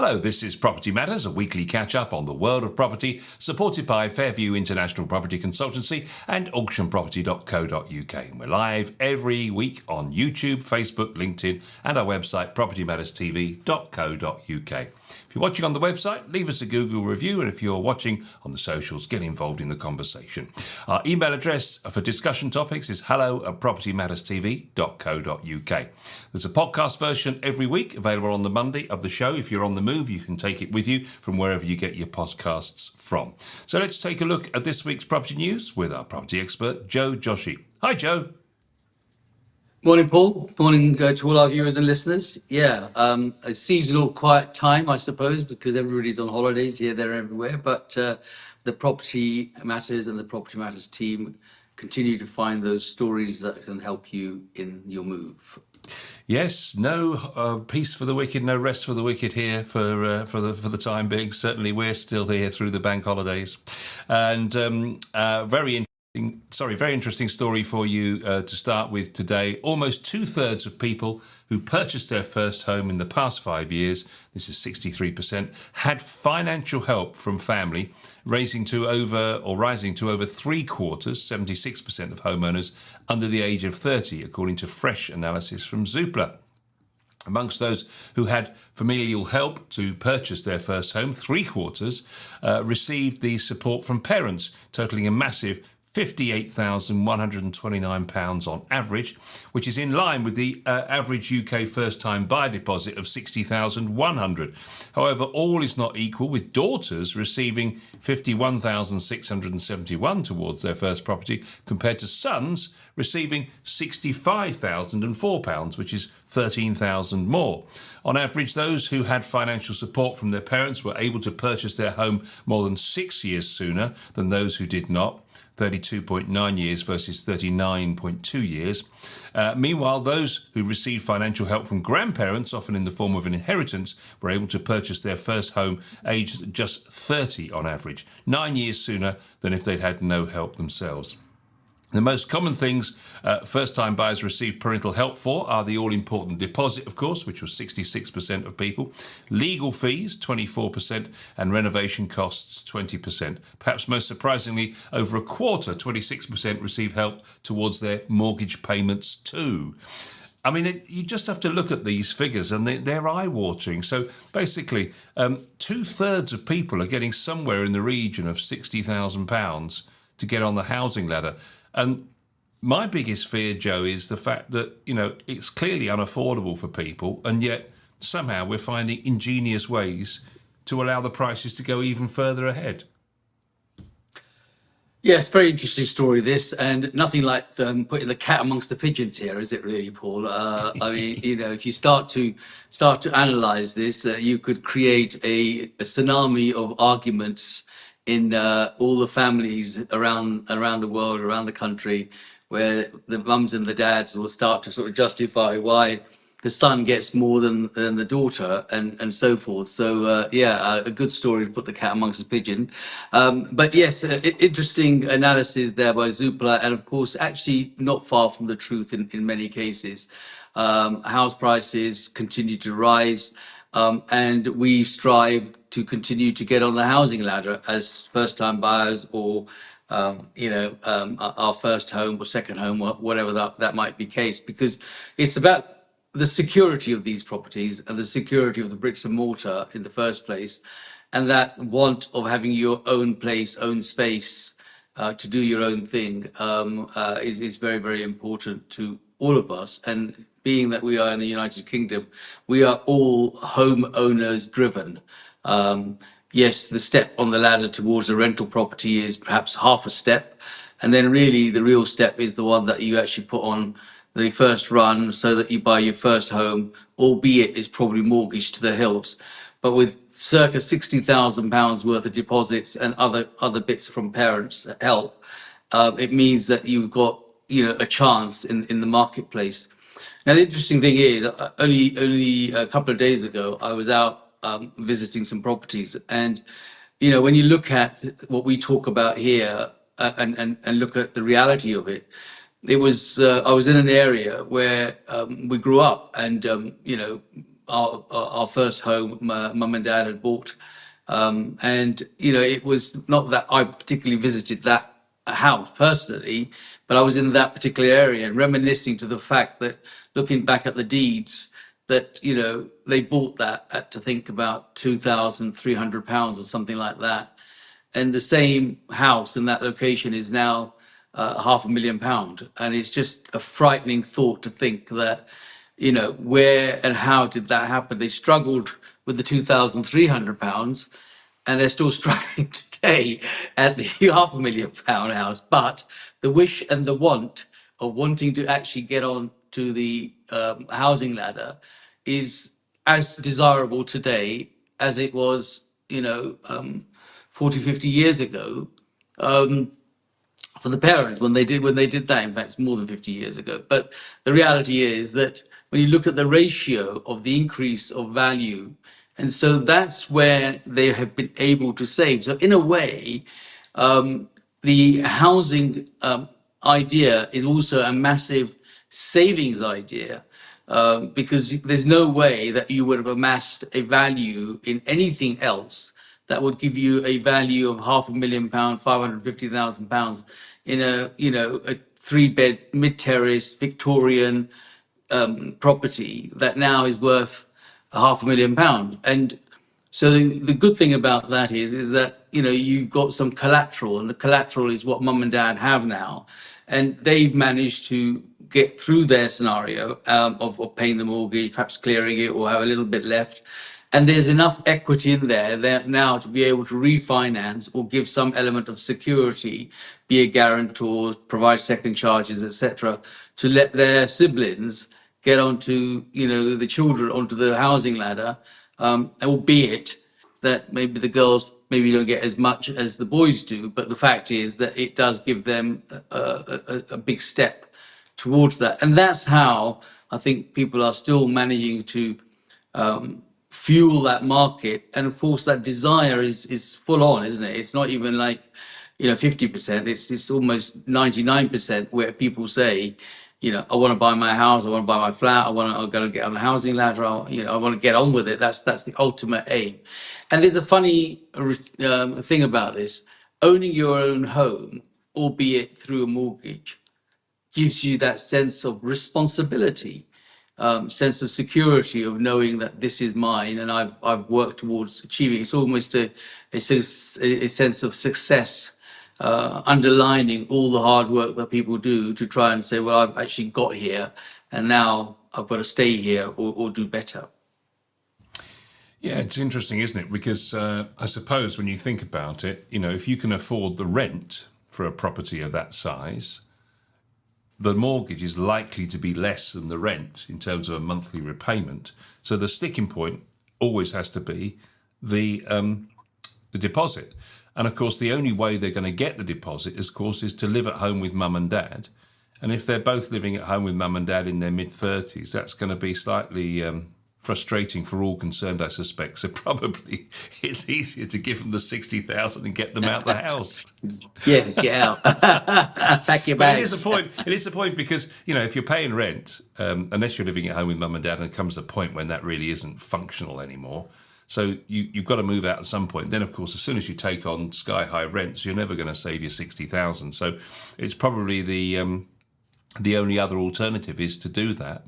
Hello, this is Property Matters, a weekly catch-up on the world of property, supported by Fairview International Property Consultancy and auctionproperty.co.uk. We're live every week on YouTube, Facebook, LinkedIn, and our website, propertymatterstv.co.uk. If you're watching on the website, leave us a Google review, and if you're watching on the socials, get involved in the conversation. Our email address for discussion topics is hello@propertymatterstv.co.uk. There's a podcast version every week available on the Monday of the show. If you're on the move, you can take it with you from wherever you get your podcasts from. So let's take a look at this week's property news with our property expert, Joe Joshi. Hi, Joe. Morning, Paul. Morning to all our viewers and listeners. A seasonal quiet time, I suppose, because everybody's on holidays here, there, everywhere. But the Property Matters and the Property Matters team continue to find those stories that can help you in your move. Yes, no peace for the wicked, no rest for the wicked here for the time being. Certainly, we're still here through the bank holidays, and very interesting story for you to start with today. Almost 2/3 of people who purchased their first home in the past 5 years, this is 63%, had financial help from family, rising to over 3/4, 76% of homeowners under the age of 30, according to fresh analysis from Zoopla. Amongst those who had familial help to purchase their first home, 3/4 received the support from parents, totaling a massive £58,129 on average, which is in line with the average UK first-time buyer deposit of £60,100. However, all is not equal, with daughters receiving £51,671 towards their first property, compared to sons receiving £65,004, which is £13,000 more. On average, those who had financial support from their parents were able to purchase their home more than 6 years sooner than those who did not. 32.9 years versus 39.2 years. Meanwhile, those who received financial help from grandparents, often in the form of an inheritance, were able to purchase their first home aged just 30 on average, 9 years sooner than if they'd had no help themselves. The most common things first-time buyers receive parental help for are the all-important deposit, of course, which was 66% of people, legal fees, 24%, and renovation costs, 20%. Perhaps most surprisingly, over a quarter, 26%, receive help towards their mortgage payments too. I mean, you just have to look at these figures, and they're eye-watering. So basically, 2/3 of people are getting somewhere in the region of £60,000 to get on the housing ladder. And my biggest fear, Joe, is the fact that, it's clearly unaffordable for people, and yet somehow we're finding ingenious ways to allow the prices to go even further ahead. Yes, very interesting story, this, and nothing like putting the cat amongst the pigeons here, is it really, Paul? I mean, if you start to analyze this, you could create a tsunami of arguments in all the families around the world, around the country, where the mums and the dads will start to sort of justify why the son gets more than the daughter, and so forth. So a good story to put the cat amongst the pigeon. But yes, interesting analysis there by Zoopla, and of course, actually not far from the truth in many cases. House prices continue to rise, and we strive to continue to get on the housing ladder as first-time buyers, or our first home or second home, or whatever that might be case, because it's about the security of these properties and the security of the bricks and mortar in the first place, and that want of having your own place, own space, to do your own thing, is very, very important to all of us. And being that we are in the United Kingdom, we are all homeowners driven. Yes, the step on the ladder towards a rental property is perhaps half a step, and then really the real step is the one that you actually put on the first run, so that you buy your first home, albeit it's probably mortgaged to the hilt, but with circa £60,000 worth of deposits and other bits from parents' help, it means that you've got a chance in the marketplace. Now, the interesting thing is, only a couple of days ago, I was out visiting some properties, and when you look at what we talk about here, and look at the reality of it, I was in an area where we grew up, and our first home, mum and dad had bought. And, you know, it was not that I particularly visited that house personally, but I was in that particular area and reminiscing to the fact that looking back at the deeds, that, you know, they bought that at, to think about £2,300 or something like that. And the same house in that location is now £500,000. And it's just a frightening thought to think that, you know, where and how did that happen? They struggled with the £2,300 and they're still struggling today at the £500,000 house. But the wish and the want of wanting to actually get on to the housing ladder is as desirable today as it was, you know, 40, 50 years ago, for the parents when they did that. In fact, it's more than 50 years ago. But the reality is that when you look at the ratio of the increase of value, and so that's where they have been able to save. So in a way, the housing idea is also a massive savings idea, because there's no way that you would have amassed a value in anything else that would give you a value of £500,000, £550,000 in a, you know, a 3-bed mid-terrace Victorian property that now is worth £500,000. And so the good thing about that is that, you know, you've got some collateral, and the collateral is what mum and dad have now, and they've managed to get through their scenario of paying the mortgage, perhaps clearing it, or have a little bit left. And there's enough equity in there now to be able to refinance or give some element of security, be a guarantor, provide second charges, etc., to let their siblings get onto, you know, the children onto the housing ladder, albeit that maybe the girls maybe don't get as much as the boys do, but the fact is that it does give them a big step towards that. And that's how I think people are still managing to fuel that market. And of course, that desire is full on, isn't it? It's not even like, you know, 50%. It's almost 99% where people say, you know, I want to buy my house, I want to buy my flat, I'm going to get on the housing ladder, you know, I want to get on with it. That's the ultimate aim. And there's a funny thing about this: owning your own home, albeit through a mortgage, gives you that sense of responsibility, sense of security of knowing that this is mine and I've worked towards achieving. It's almost a sense of success, underlining all the hard work that people do to try and say, well, I've actually got here and now I've got to stay here or do better. Yeah, it's interesting, isn't it? Because I suppose when you think about it, you know, if you can afford the rent for a property of that size, the mortgage is likely to be less than the rent in terms of a monthly repayment. So the sticking point always has to be the deposit. And of course, the only way they're going to get the deposit, of course, is to live at home with mum and dad. And if they're both living at home with mum and dad in their mid-30s, that's going to be slightly frustrating for all concerned, I suspect. So probably it's easier to give them the 60,000 and get them out the house. Yeah, get out. Pack your But bags. it is the point because, you know, if you're paying rent, unless you're living at home with mum and dad, and it comes a point when that really isn't functional anymore. So you've got to move out at some point. Then, of course, as soon as you take on sky-high rents, you're never going to save your 60,000. So it's probably the only other alternative is to do that.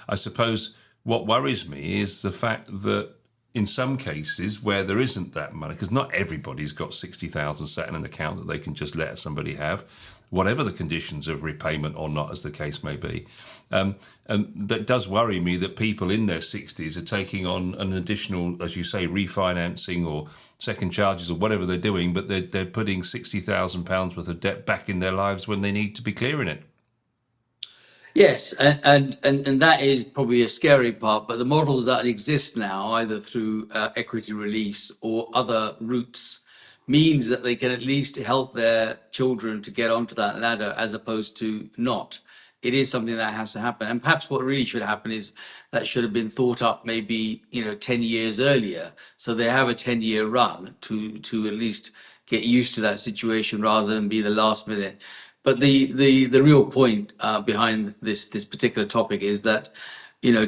I suppose what worries me is the fact that in some cases where there isn't that money, because not everybody's got 60,000 sat in an account that they can just let somebody have, whatever the conditions of repayment or not, as the case may be. And that does worry me that people in their 60s are taking on an additional, as you say, refinancing or second charges or whatever they're doing, but they're putting £60,000 worth of debt back in their lives when they need to be clearing it. Yes, and that is probably a scary part, but the models that exist now, either through equity release or other routes, means that they can at least help their children to get onto that ladder as opposed to not. It is something that has to happen. And perhaps what really should happen is that should have been thought up maybe, you know, 10 years earlier. So they have a 10-year run to at least get used to that situation rather than be the last minute. But the real point behind this particular topic is that,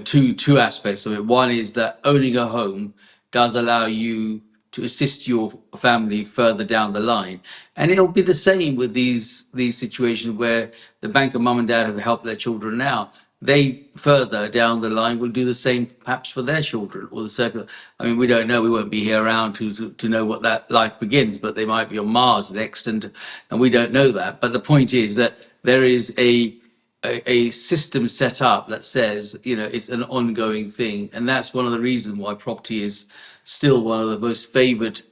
two aspects of it. One is that owning a home does allow you to assist your family further down the line, and it'll be the same with these situations where the bank of mum and dad have helped their children now. They further down the line will do the same perhaps for their children or the circle. I mean, we don't know. We won't be here around to know what that life begins, but they might be on Mars next, and we don't know that. But the point is that there is a system set up that says, it's an ongoing thing. And that's one of the reasons why property is still one of the most favored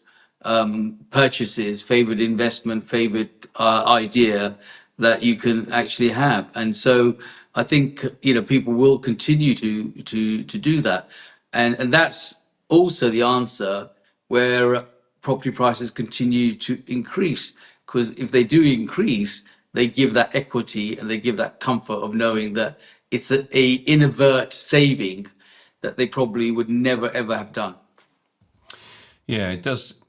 purchases, favored investment, favored idea that you can actually have. And so I think, people will continue to do that. And that's also the answer where property prices continue to increase. Because if they do increase, they give that equity and they give that comfort of knowing that it's a inadvert saving that they probably would never ever have done. Yeah, it does.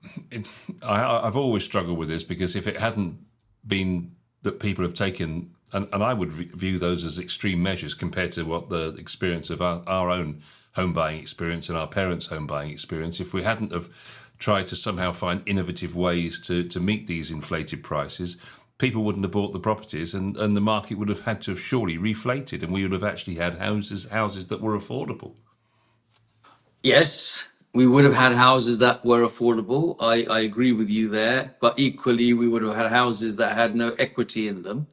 I've always struggled with this because if it hadn't been that people have taken, and I would view those as extreme measures compared to what the experience of our own home buying experience and our parents' home buying experience, if we hadn't have tried to somehow find innovative ways to meet these inflated prices, people wouldn't have bought the properties, and the market would have had to have surely reflated, and we would have actually had houses that were affordable. Yes, we would have had houses that were affordable. I agree with you there. But equally, we would have had houses that had no equity in them,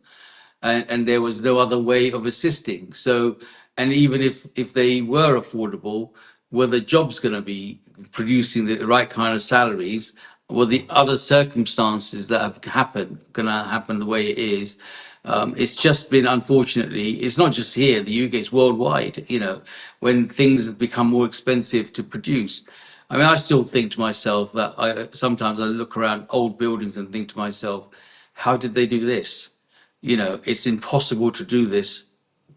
and there was no other way of assisting. So, and even if they were affordable, were the jobs going to be producing the right kind of salaries? Were the other circumstances that have happened going to happen the way it is? It's just been, unfortunately, it's not just here, the UK, it's worldwide, when things have become more expensive to produce. I mean, I still think to myself that sometimes I look around old buildings and think to myself, how did they do this? It's impossible to do this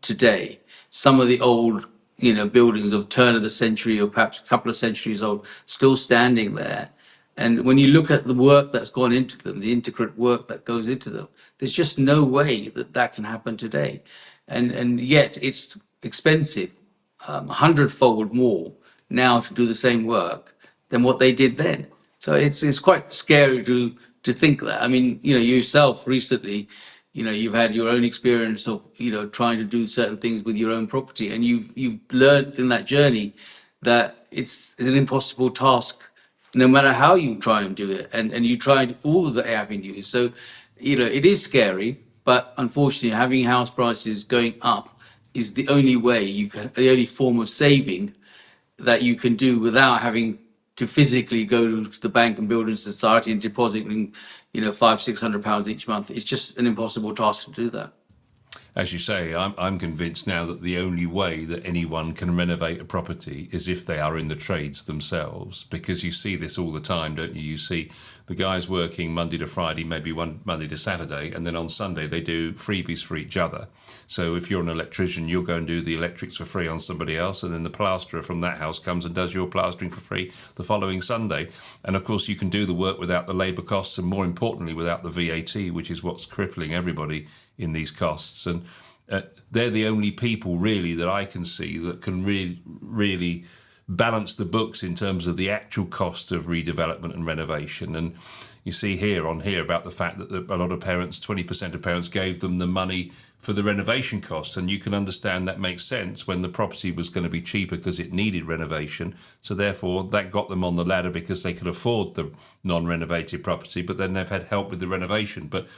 today. Some of the old, buildings of turn of the century or perhaps a couple of centuries old, still standing there. And when you look at the work that's gone into them, the intricate work that goes into them, there's just no way that that can happen today. And yet it's expensive, 100-fold more now to do the same work than what they did then. So it's quite scary to think that. I mean, yourself recently, you've had your own experience of trying to do certain things with your own property, and you've learned in that journey that it's an impossible task, no matter how you try and do it, and you tried all of the avenues. So it is scary, but unfortunately having house prices going up is the only way the only form of saving that you can do without having to physically go to the bank and building society and depositing, 500-600 pounds each month. It's just an impossible task to do that. As you say, I'm convinced now that the only way that anyone can renovate a property is if they are in the trades themselves, because you see this all the time, don't you? You see the guys working Monday to Friday, maybe one Monday to Saturday, and then on Sunday they do freebies for each other. So if you're an electrician, you'll go and do the electrics for free on somebody else, and then the plasterer from that house comes and does your plastering for free the following Sunday. And of course you can do the work without the labour costs, and more importantly without the VAT, which is what's crippling everybody in these costs. And they're the only people really that I can see that can really balance the books in terms of the actual cost of redevelopment and renovation. And you see here about the fact that a lot of parents, 20% of parents, gave them the money for the renovation costs, and you can understand that makes sense when the property was going to be cheaper because it needed renovation. So therefore that got them on the ladder because they could afford the non-renovated property, but then they've had help with the renovation. But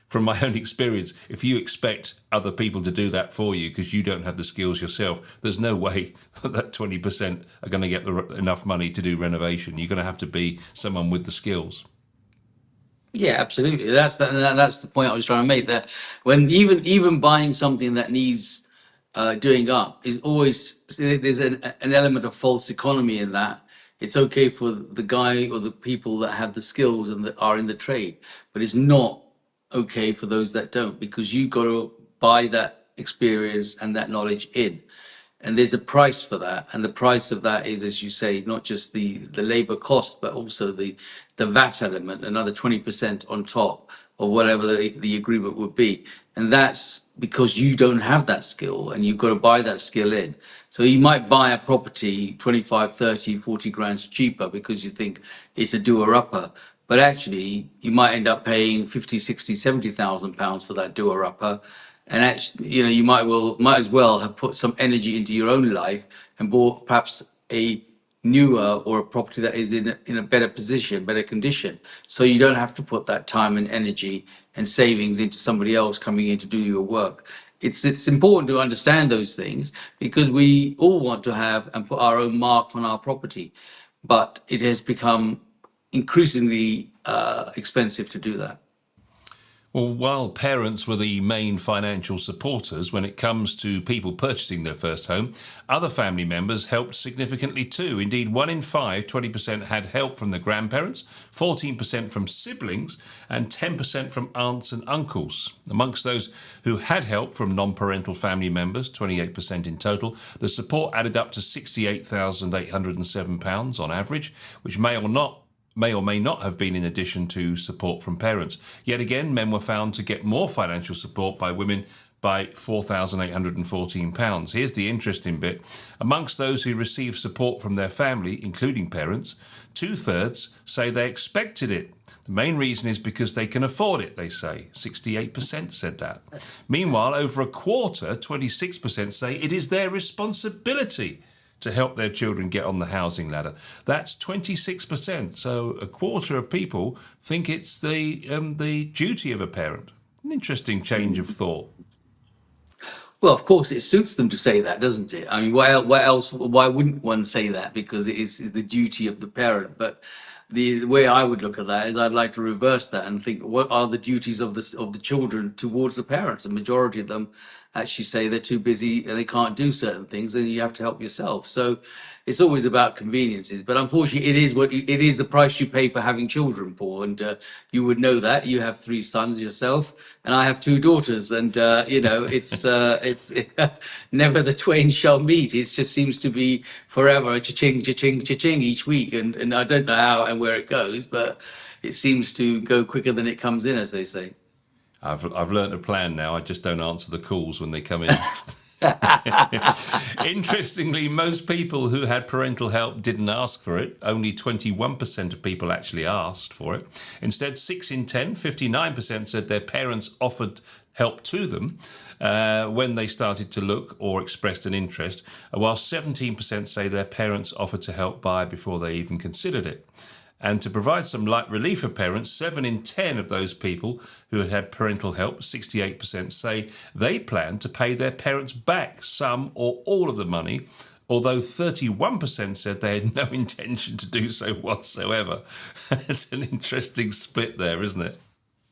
from my own experience, if you expect other people to do that for you because you don't have the skills yourself, there's no way that 20% are going to get enough money to do renovation. You're going to have to be someone with the skills. Yeah, absolutely. That's the point I was trying to make. That when even buying something that needs doing up is always, there's an element of false economy in that. It's okay for the guy or the people that have the skills and that are in the trade, but it's not okay for those that don't, because you got to buy that experience and that knowledge in, and there's a price for that, and the price of that is, as you say, not just the labor cost but also the VAT element, another 20% on top of whatever the agreement would be. And that's because you don't have that skill and you've got to buy that skill in. So you might buy a property 25, 30, 40 grand cheaper because you think it's a doer-upper. But actually, you might end up paying 50, 60, 70,000 pounds for that doer-upper. And actually, you might as well have put some energy into your own life and bought perhaps a newer or a property that is in a better position, better condition. So you don't have to put that time and energy and savings into somebody else coming in to do your work. It's important to understand those things because we all want to have and put our own mark on our property, but it has become increasingly expensive to do that. Well, while parents were the main financial supporters when it comes to people purchasing their first home, other family members helped significantly too. Indeed, 1 in 5, 20% had help from the grandparents, 14% from siblings, and 10% from aunts and uncles. Amongst those who had help from non-parental family members, 28% in total, the support added up to £68,807 on average, which may or may not have been in addition to support from parents. Yet again, men were found to get more financial support by women by £4,814. Here's the interesting bit. Amongst those who received support from their family, including parents, 2/3 say they expected it. The main reason is because they can afford it, they say. 68% said that. Meanwhile, over a quarter, 26% say it is their responsibility to help their children get on the housing ladder. That's 26%. So a quarter of people think it's the duty of a parent. An interesting change of thought. Well, of course, it suits them to say that, doesn't it? I mean, why else? Why wouldn't one say that? Because is the duty of the parent. But the way I would look at that is, I'd like to reverse that and think, what are the duties of the children towards the parents? The majority of them actually say they're too busy and they can't do certain things, and you have to help yourself. So it's always about conveniences. But unfortunately, it is the price you pay for having children, Paul. And you would know that you have 3 sons yourself, and I have 2 daughters, and it's never the twain shall meet. It just seems to be forever, cha-ching, cha-ching, cha-ching each week, and I don't know how and where it goes, but it seems to go quicker than it comes in, as they say. I've learnt a plan now. I just don't answer the calls when they come in. Interestingly, most people who had parental help didn't ask for it. Only 21% of people actually asked for it. Instead, 6 in 10, 59% said their parents offered help to them when they started to look or expressed an interest, while 17% say their parents offered to help buy before they even considered it. And to provide some light relief for parents, 7 in 10 of those people who had had parental help, 68%, say they plan to pay their parents back some or all of the money, although 31% said they had no intention to do so whatsoever. It's an interesting split there, isn't it?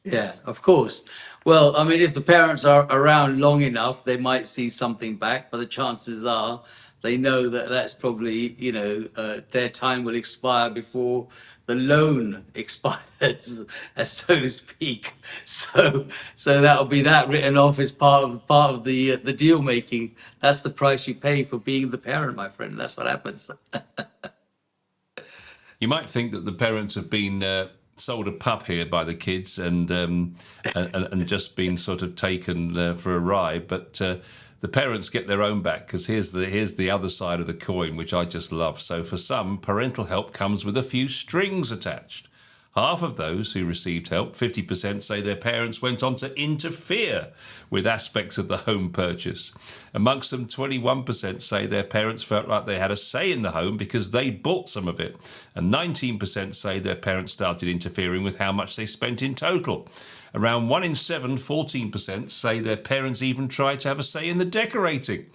Yeah, of course. Well, I mean, if the parents are around long enough, they might see something back, but the chances are they know that that's probably, their time will expire before the loan expires, as so to speak. So that'll be that written off as part of the deal making. That's the price you pay for being the parent, my friend. That's what happens. You might think that the parents have been sold a pup here by the kids and just been sort of taken for a ride, but the parents get their own back, because here's the other side of the coin, which I just love. So for some, parental help comes with a few strings attached. Half of those who received help, 50%, say their parents went on to interfere with aspects of the home purchase. Amongst them, 21% say their parents felt like they had a say in the home because they bought some of it. And 19% say their parents started interfering with how much they spent in total. Around 1 in 7, 14%, say their parents even tried to have a say in the decorating.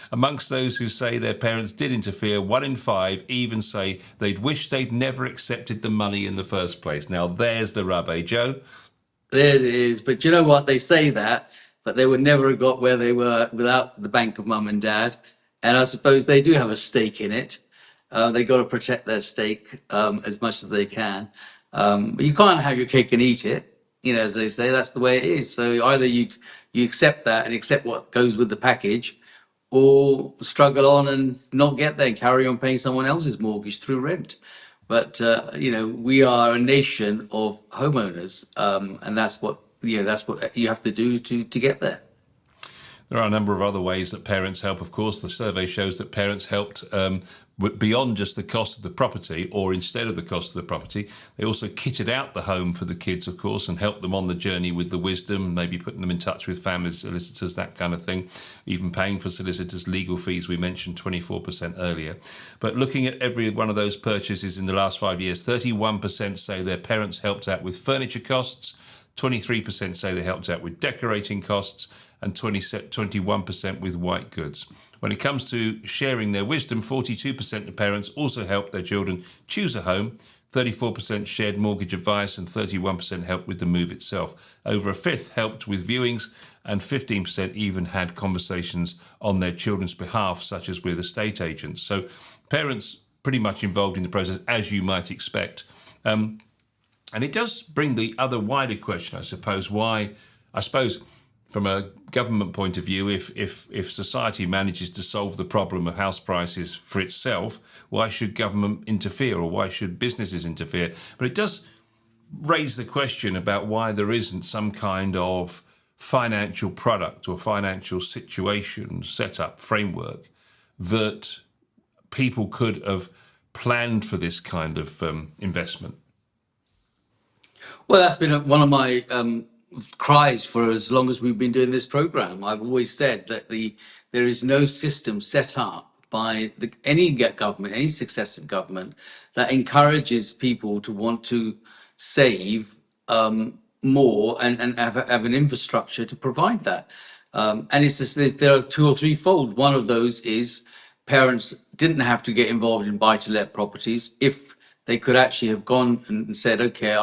Amongst those who say their parents did interfere, 1 in 5 even say they'd wish they'd never accepted the money in the first place. Now, there's the rub, eh, Joe? There it is. But you know what? They say that, but they would never have got where they were without the bank of mum and dad. And I suppose they do have a stake in it. They got to protect their stake as much as they can. But you can't have your cake and eat it. As they say, that's the way it is. So either you accept that and accept what goes with the package, or struggle on and not get there and carry on paying someone else's mortgage through rent. But we are a nation of homeowners, and that's what that's what you have to do to get there. There are a number of other ways that parents help, of course. The survey shows that parents helped beyond just the cost of the property, or instead of the cost of the property. They also kitted out the home for the kids, of course, and helped them on the journey with the wisdom, maybe putting them in touch with family solicitors, that kind of thing, even paying for solicitors' legal fees. We mentioned 24% earlier. But looking at every one of those purchases in the last 5 years, 31% say their parents helped out with furniture costs, 23% say they helped out with decorating costs, and 21% with white goods. When it comes to sharing their wisdom, 42% of parents also helped their children choose a home, 34% shared mortgage advice, and 31% helped with the move itself. Over a fifth helped with viewings, and 15% even had conversations on their children's behalf, such as with estate agents. So parents pretty much involved in the process, as you might expect. And it does bring the other wider question, I suppose, from a government point of view, if society manages to solve the problem of house prices for itself, why should government interfere, or why should businesses interfere? But it does raise the question about why there isn't some kind of financial product or financial situation, setup, framework that people could have planned for this kind of investment. Well, that's been one of my cries for as long as we've been doing this program. I've always said that there is no system set up by any government, any successive government, that encourages people to want to save more and have an infrastructure to provide that. And it's just, there are two or threefold. One of those is parents didn't have to get involved in buy-to-let properties if they could actually have gone and said, okay,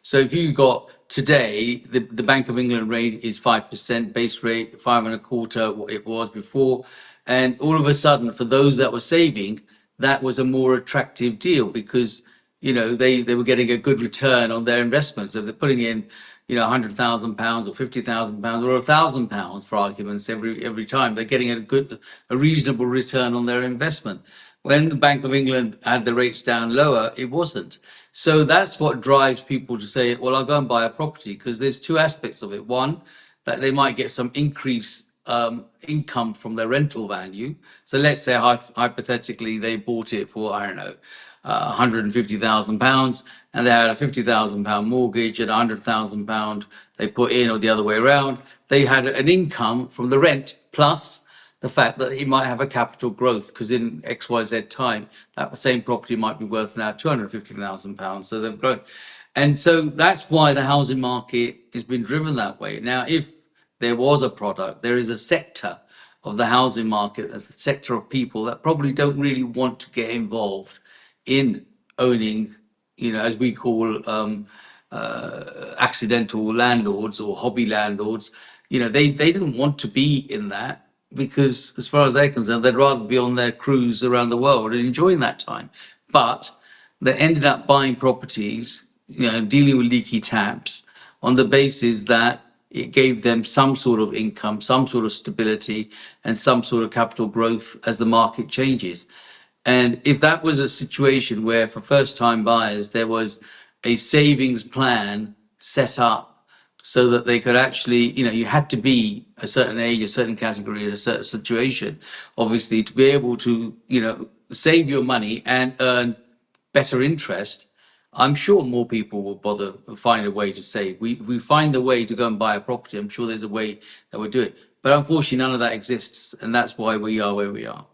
so if you got today, the Bank of England rate is 5% base rate, 5.25% what it was before. And all of a sudden, for those that were saving, that was a more attractive deal because, they were getting a good return on their investments. So they're putting in, £100,000 or £50,000 or £1,000 for arguments every time. They're getting a reasonable return on their investment. When the Bank of England had the rates down lower, it wasn't. So that's what drives people to say, well, I'll go and buy a property, because there's two aspects of it. One, that they might get some increased income from their rental value. So let's say hypothetically they bought it for, I don't know, £150,000, and they had a £50,000 mortgage and £100,000 they put in, or the other way around. They had an income from the rent plus the fact that he might have a capital growth, because in XYZ time, that same property might be worth now £250,000. So they've grown. And so that's why the housing market has been driven that way. Now, if there was a product, there is a sector of the housing market, as a sector of people that probably don't really want to get involved in owning, as we call accidental landlords or hobby landlords. They didn't want to be in that, because as far as they're concerned, they'd rather be on their cruise around the world and enjoying that time. But they ended up buying properties, dealing with leaky taps on the basis that it gave them some sort of income, some sort of stability, and some sort of capital growth as the market changes. And if that was a situation where for first-time buyers, there was a savings plan set up so that they could actually, you had to be a certain age, a certain category, in a certain situation, obviously, to be able to, save your money and earn better interest. I'm sure more people will find a way to save. We find a way to go and buy a property. I'm sure there's a way that we'll do it. But unfortunately, none of that exists. And that's why we are where we are.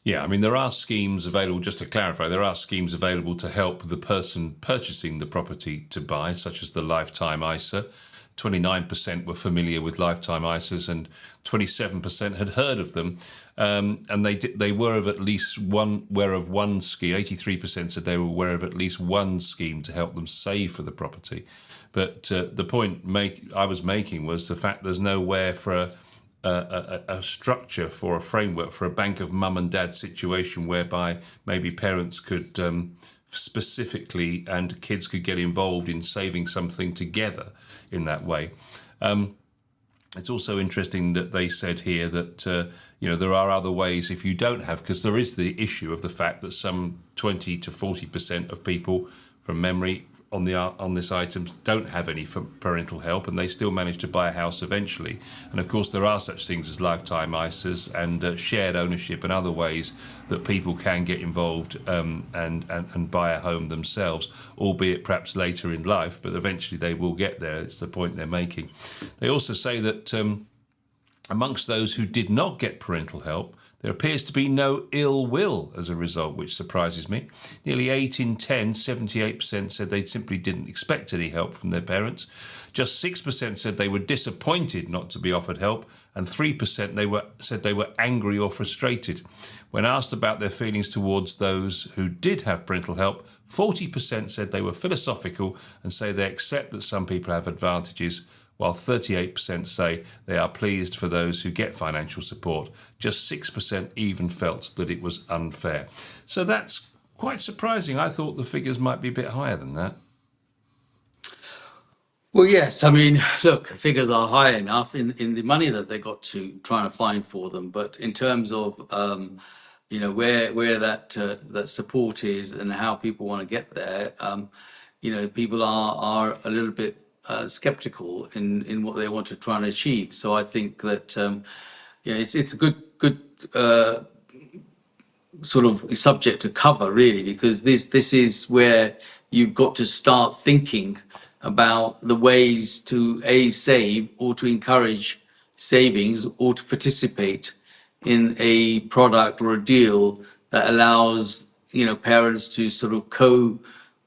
Yeah, I mean, there are schemes available, just to clarify, there are schemes available to help the person purchasing the property to buy, such as the Lifetime ISA. 29% were familiar with Lifetime ISAs and 27% had heard of them. And they were of at least one scheme. 83% said they were aware of at least one scheme to help them save for the property. But the point I was making was the fact there's nowhere for a structure, for a framework, for a bank of mum and dad situation whereby maybe parents could specifically, and kids could get involved in saving something together in that way. It's also interesting that they said here that there are other ways if you don't have, because there is the issue of the fact that some 20 to 40% of people, from memory, on this item don't have any parental help, and they still manage to buy a house eventually. And of course, there are such things as lifetime ISAs and shared ownership and other ways that people can get involved and buy a home themselves, albeit perhaps later in life, but eventually they will get there. It's the point they're making. They also say that amongst those who did not get parental help, there appears to be no ill will as a result, which surprises me. Nearly 8 in 10, 78%, said they simply didn't expect any help from their parents. Just 6% said they were disappointed not to be offered help, and 3% said they were angry or frustrated. When asked about their feelings towards those who did have parental help, 40% said they were philosophical and say they accept that some people have advantages, while 38% say they are pleased for those who get financial support. Just 6% even felt that it was unfair. So that's quite surprising. I thought the figures might be a bit higher than that. Well, yes. I mean, look, figures are high enough in the money that they got to trying to find for them, but in terms of where that support is and how people want to get there, people are a little bit skeptical in what they want to try and achieve. So I think that it's a good sort of subject to cover, really, because this is where you've got to start thinking about the ways to save, or to encourage savings, or to participate in a product or a deal that allows parents to sort of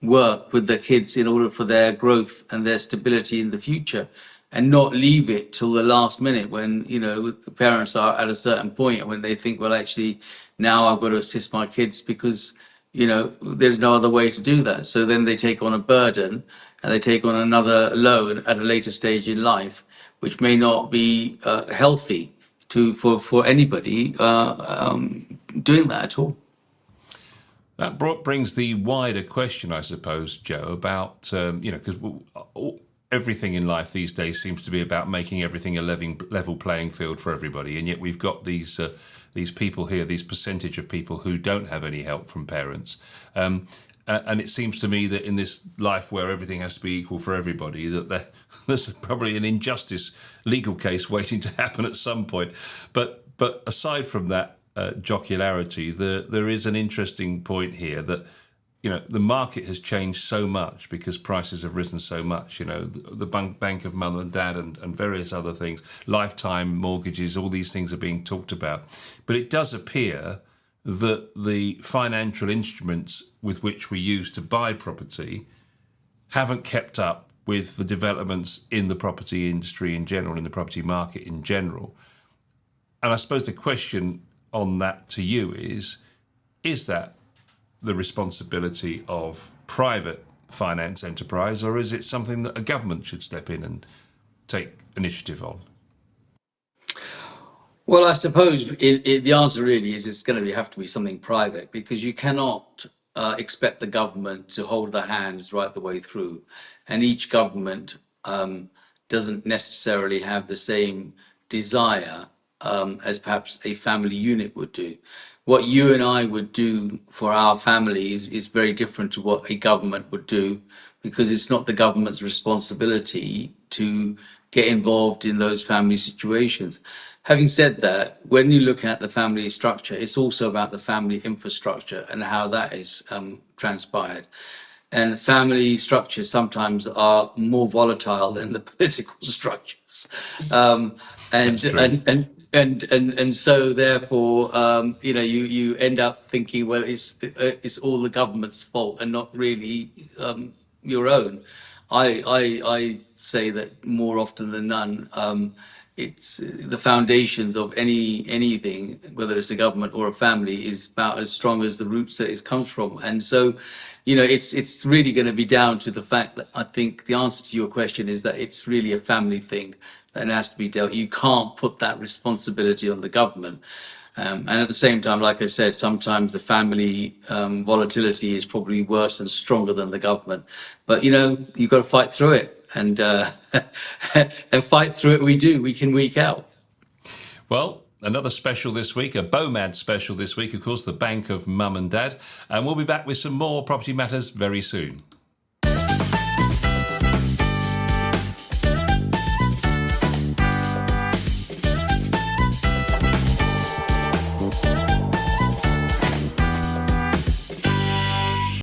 work with the kids in order for their growth and their stability in the future, and not leave it till the last minute when the parents are at a certain point and when they think, well, actually now I've got to assist my kids because there's no other way to do that. So then they take on a burden and they take on another loan at a later stage in life, which may not be healthy for anybody doing that at all. That brings the wider question, I suppose, Joe, about, because everything in life these days seems to be about making everything a level playing field for everybody. And yet we've got these people here, these percentage of people who don't have any help from parents. And it seems to me that in this life where everything has to be equal for everybody, that there's probably an injustice legal case waiting to happen at some point. But aside from that, jocularity, there is an interesting point here that the market has changed so much because prices have risen so much. The bank of mum and dad and various other things, lifetime mortgages, all these things are being talked about. But it does appear that the financial instruments with which we use to buy property haven't kept up with the developments in the property industry in general, in the property market in general. And I suppose the question on that to you is that the responsibility of private finance enterprise, or is it something that a government should step in and take initiative on? Well, I suppose the answer really is it's going to have to be something private, because you cannot expect the government to hold their hands right the way through. And each government doesn't necessarily have the same desire as perhaps a family unit would do. What you and I would do for our families is very different to what a government would do, because it's not the government's responsibility to get involved in those family situations. Having said that, when you look at the family structure, it's also about the family infrastructure and how that is transpired. And family structures sometimes are more volatile than the political structures, That's true. and so therefore, you end up thinking, well, it's all the government's fault and not really your own. I say that more often than none, it's the foundations of anything, whether it's a government or a family, is about as strong as the roots that it comes from. And so, it's really going to be down to the fact that I think the answer to your question is that it's really a family thing that has to be dealt. You can't put that responsibility on the government. And at the same time, like I said, sometimes the family volatility is probably worse and stronger than the government. But you've got to fight through it, and and fight through it. We do, week in, week out. Well, another special this week, a BOMAD special this week, of course, the Bank of Mum and Dad. And we'll be back with some more property matters very soon.